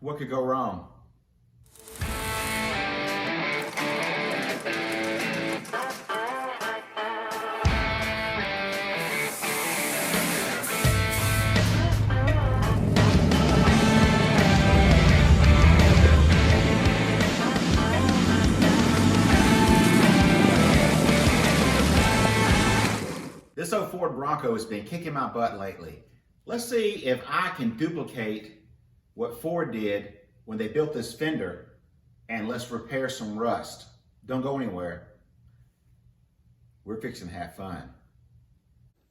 What could go wrong? This old Ford Bronco has been kicking my butt lately. Let's see if I can duplicate what Ford did when they built this fender, and let's repair some rust. Don't go anywhere. We're fixing to have fun.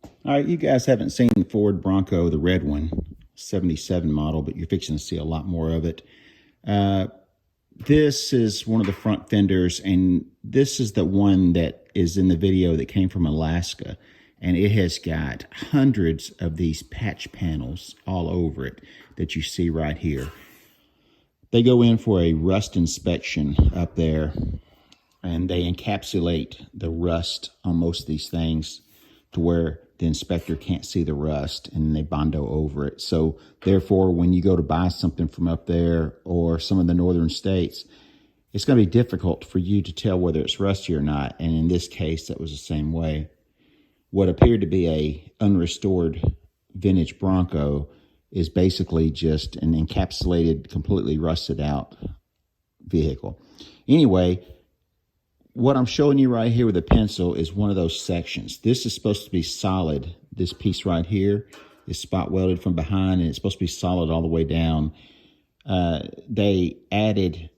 All right, you guys haven't seen the Ford Bronco, the red one, 77 model, but you're fixing to see a lot more of it. This is one of the front fenders, and this is the one that is in the video that came from Alaska. And it has got hundreds of these patch panels all over it that you see right here. They go in for a rust inspection up there, and they encapsulate the rust on most of these things to where the inspector can't see the rust, and they bondo over it. So therefore, when you go to buy something from up there or some of the northern states, it's going to be difficult for you to tell whether it's rusty or not. And in this case, that was the same way. What appeared to be a unrestored vintage Bronco is basically just an encapsulated, completely rusted out vehicle. Anyway, what I'm showing you right here with a pencil is one of those sections. This is supposed to be solid. This piece right here is spot welded from behind, and it's supposed to be solid all the way down. They added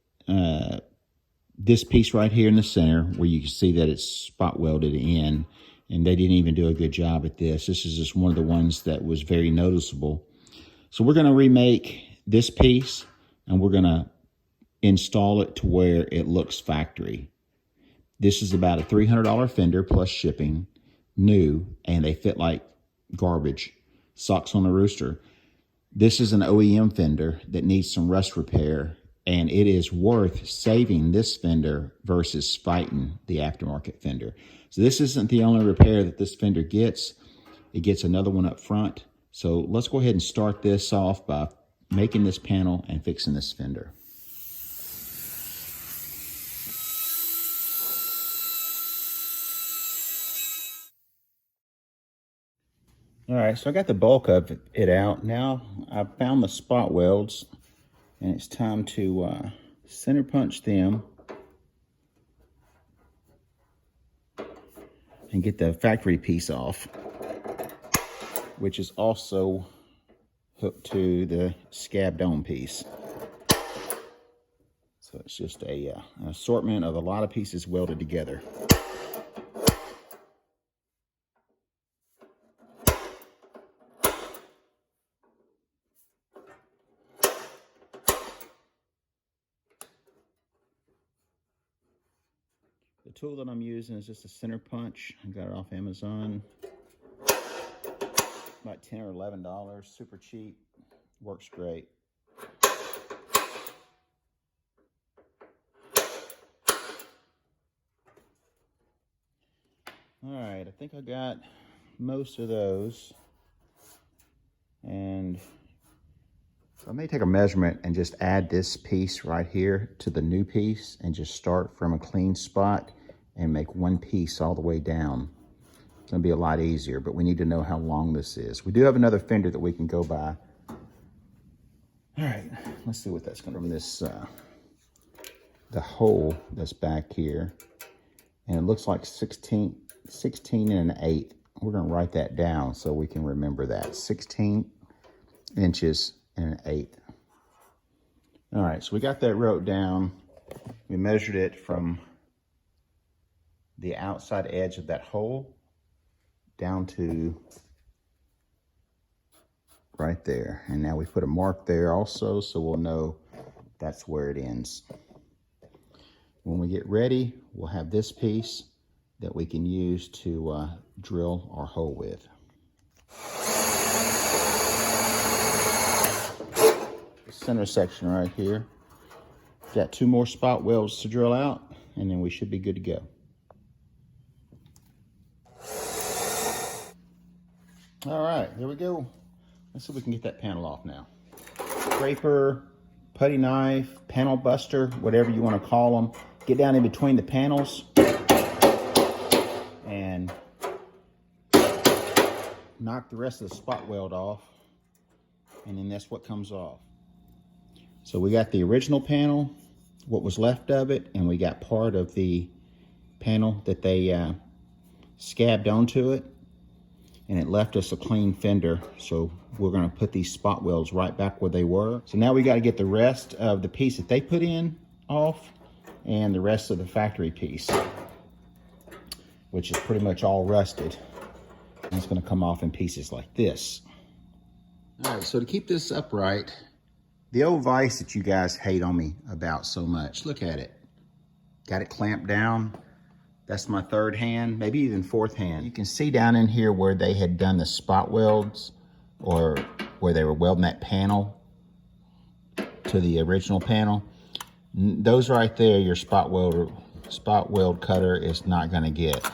this piece right here in the center where you can see that it's spot welded in. And they didn't even do a good job at this. This is just one of the ones that was very noticeable. So we're going to remake this piece, and we're going to install it to where it looks factory. This is about a $300 fender plus shipping, new, and they fit like garbage. Socks on a rooster. This is an OEM fender that needs some rust repair, and it is worth saving this fender versus fighting the aftermarket fender. So this isn't the only repair that this fender gets. It gets another one up front. So let's go ahead and start this off by making this panel and fixing this fender. All right, so I got the bulk of it out. Now I've found the spot welds, and it's time to center punch them and get the factory piece off, which is also hooked to the scab dome piece. So it's just an assortment of a lot of pieces welded together. The tool that I'm using is just a center punch. I got it off Amazon. About $10 or $11, super cheap, works great. All right, I think I got most of those. And so I may take a measurement and just add this piece right here to the new piece and just start from a clean spot and make one piece all the way down. It's gonna be a lot easier, but we need to know how long this is. We do have another fender that we can go by. All right, let's see what that's gonna be. From this, the hole that's back here, and it looks like 16 and an 1/8. We're gonna write that down so we can remember that. 16 inches and an 1/8. All right, so we got that wrote down. We measured it from the outside edge of that hole down to right there. And now we put a mark there also, so we'll know that's where it ends. When we get ready, we'll have this piece that we can use to drill our hole with. The center section right here. Got 2 more spot welds to drill out, and then we should be good to go. All right, here we go. Let's see if we can get that panel off now. Scraper, putty knife, panel buster, whatever you want to call them. Get down in between the panels and knock the rest of the spot weld off. And then that's what comes off. So we got the original panel, what was left of it, and we got part of the panel that they scabbed onto it, and it left us a clean fender. So we're going to put these spot welds right back where they were. So now we got to get the rest of the piece that they put in off, and the rest of the factory piece, which is pretty much all rusted. And it's going to come off in pieces like this. All right, so to keep this upright, the old vise that you guys hate on me about so much, look at it. Got it clamped down. That's my third hand, maybe even fourth hand. You can see down in here where they had done the spot welds, or where they were welding that panel to the original panel. Those right there, your spot weld cutter is not gonna get.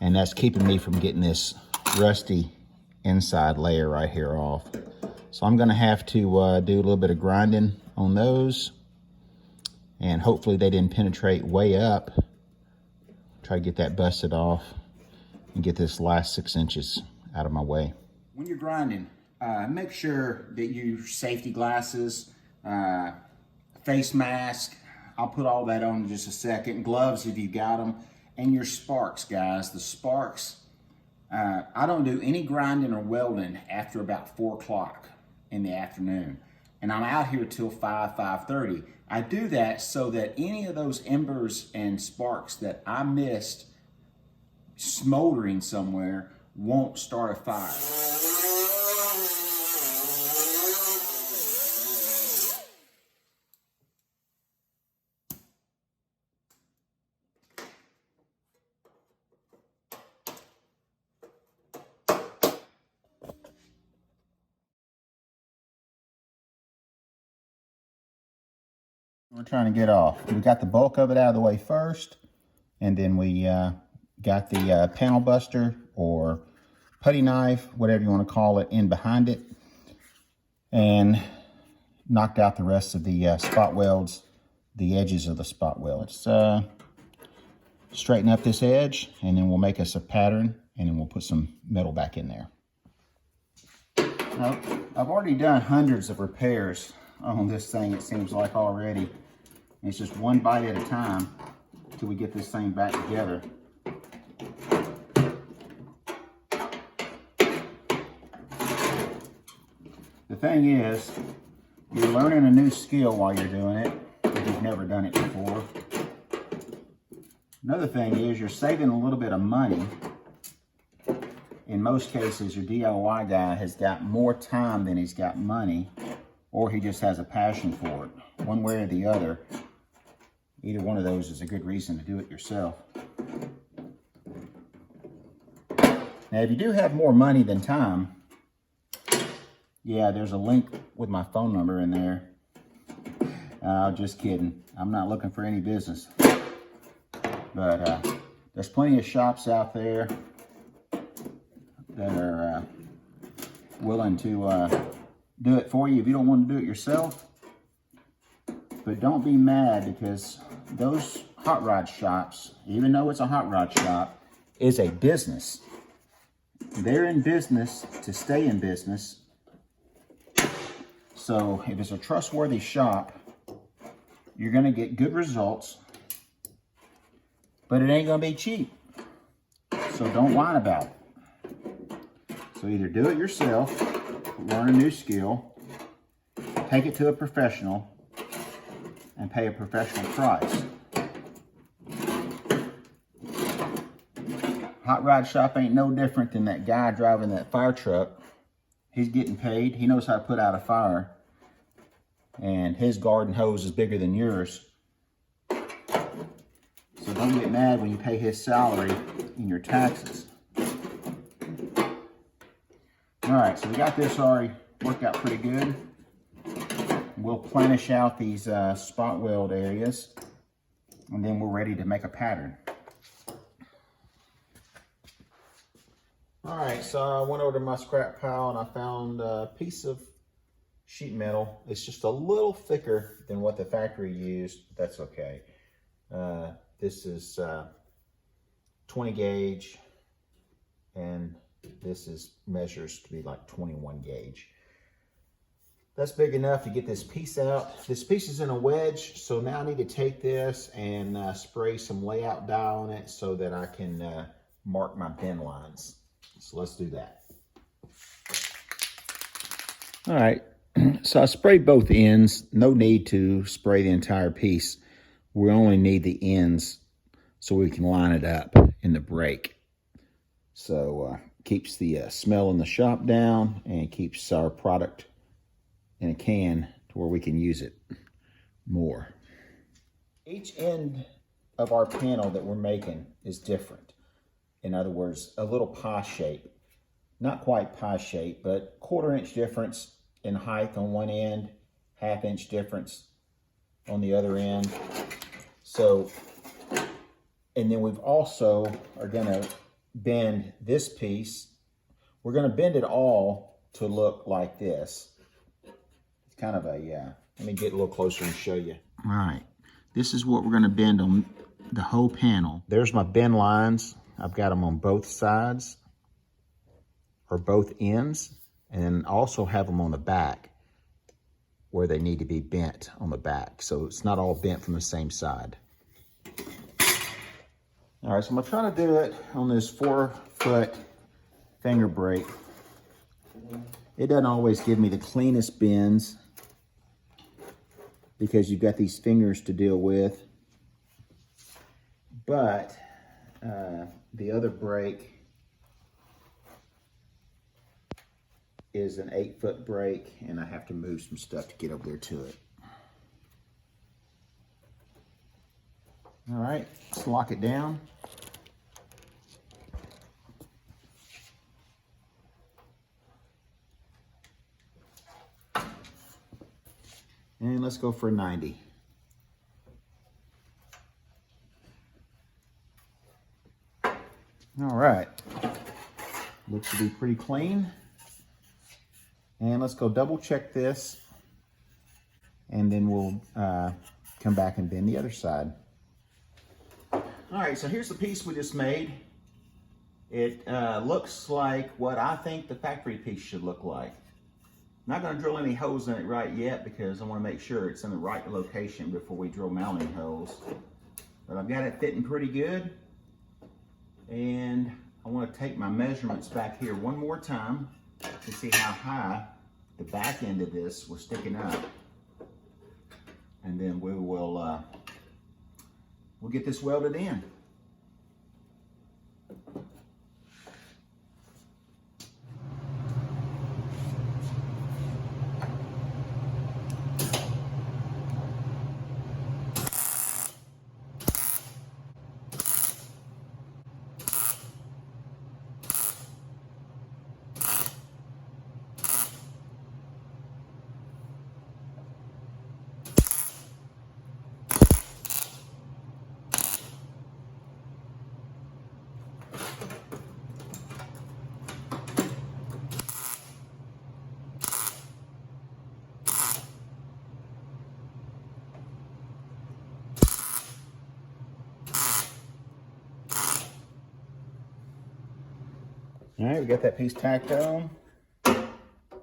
And that's keeping me from getting this rusty inside layer right here off. So I'm gonna have to do a little bit of grinding on those, and hopefully they didn't penetrate way up. Try to get that busted off and get this last 6 inches out of my way. When you're grinding, make sure that you use safety glasses, face mask. I'll put all that on in just a second. Gloves if you've got them. And your sparks, guys. The sparks, I don't do any grinding or welding after about 4 o'clock in the afternoon. And I'm out here till 5:30. I do that so that any of those embers and sparks that I missed smoldering somewhere won't start a fire. We're trying to get off. We got the bulk of it out of the way first, and then we got the panel buster or putty knife, whatever you want to call it, in behind it, and knocked out the rest of the spot welds, the edges of the spot welds. Let's straighten up this edge, and then we'll make us a pattern, and then we'll put some metal back in there. Now, I've already done hundreds of repairs on this thing, it seems like already. It's just one bite at a time till we get this thing back together. The thing is, you're learning a new skill while you're doing it, if you've never done it before. Another thing is, you're saving a little bit of money. In most cases, your DIY guy has got more time than he's got money, or he just has a passion for it. One way or the other, either one of those is a good reason to do it yourself. Now, if you do have more money than time, yeah, there's a link with my phone number in there. Just kidding. I'm not looking for any business. But there's plenty of shops out there that are willing to do it for you if you don't want to do it yourself. But don't be mad, because those hot rod shops, even though it's a hot rod shop, is a business. They're in business to stay in business. So if it's a trustworthy shop, you're going to get good results, but it ain't going to be cheap. So don't whine about it. So either do it yourself, learn a new skill, take it to a professional, and pay a professional price. Hot rod shop ain't no different than that guy driving that fire truck. He's getting paid. He knows how to put out a fire. And his garden hose is bigger than yours. So don't get mad when you pay his salary in your taxes. All right, so we got this already worked out pretty good. We'll planish out these spot weld areas, and then we're ready to make a pattern. All right, so I went over to my scrap pile and I found a piece of sheet metal. It's just a little thicker than what the factory used. But that's okay. This is 20 gauge, and this measures to be like 21 gauge. That's big enough to get this piece out. This piece is in a wedge, so now I need to take this and spray some layout dye on it so that I can mark my bend lines. So let's do that. All right, so I sprayed both ends. No need to spray the entire piece. We only need the ends so we can line it up in the brake. So keeps the smell in the shop down and keeps our product in a can to where we can use it more. Each end of our panel that we're making is different. In other words, a little pie shape. Not quite pie shape, but 1/4 inch difference in height on one end, 1/2 inch difference on the other end. So, and then we've also are gonna bend this piece. We're gonna bend it all to look like this. Kind of a, let me get a little closer and show you. All right, this is what we're gonna bend on the whole panel. There's my bend lines. I've got them on both sides, or both ends, and then also have them on the back where they need to be bent on the back. So it's not all bent from the same side. All right, so I'm gonna try to do it on this 4-foot finger brake. It doesn't always give me the cleanest bends because you've got these fingers to deal with. But the other brake is an 8-foot brake, and I have to move some stuff to get over there to it. All right, let's lock it down. And let's go for 90. All right, looks to be pretty clean. And let's go double check this, and then we'll come back and bend the other side. All right, so here's the piece we just made. It looks like what I think the factory piece should look like. Not gonna drill any holes in it right yet because I wanna make sure it's in the right location before we drill mounting holes. But I've got it fitting pretty good. And I wanna take my measurements back here one more time to see how high the back end of this was sticking up. And then we'll get this welded in. All right, we got that piece tacked on.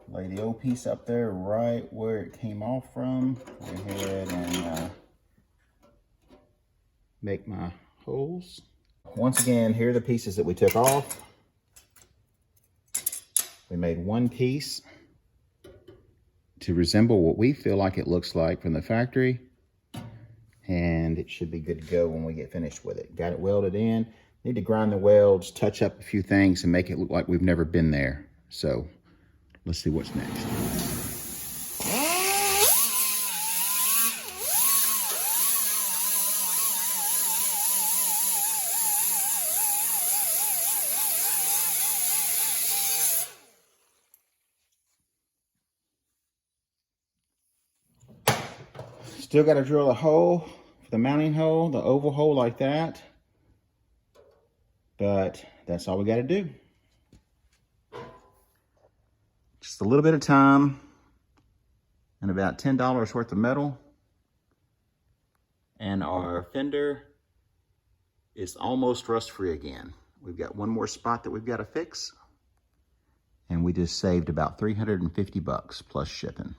Lay the old piece up there right where it came off from. Go ahead and make my holes. Once again, here are the pieces that we took off. We made one piece to resemble what we feel like it looks like from the factory. And it should be good to go when we get finished with it. Got it welded in. Need to grind the welds, touch up a few things, and make it look like we've never been there. So let's see what's next. Still got to drill a hole for the mounting hole, the oval hole like that. But that's all we got to do. Just a little bit of time, and about $10 worth of metal. And our fender is almost rust-free again. We've got one more spot that we've got to fix. And we just saved about 350 bucks plus shipping.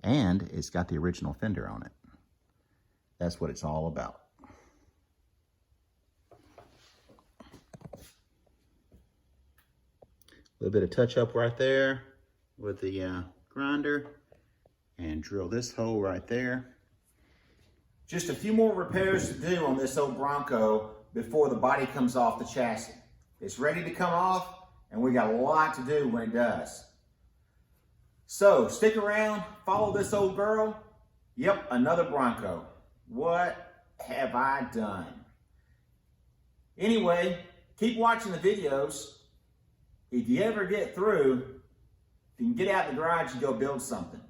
And it's got the original fender on it. That's what it's all about. A little bit of touch up right there with the grinder, and drill this hole right there. Just a few more repairs to do on this old Bronco before the body comes off the chassis. It's ready to come off, and we got a lot to do when it does. So stick around, follow this old girl. Yep, another Bronco. What have I done? Anyway, keep watching the videos. If you ever get through, if you can get out in the garage and go build something.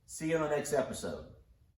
See you on the next episode.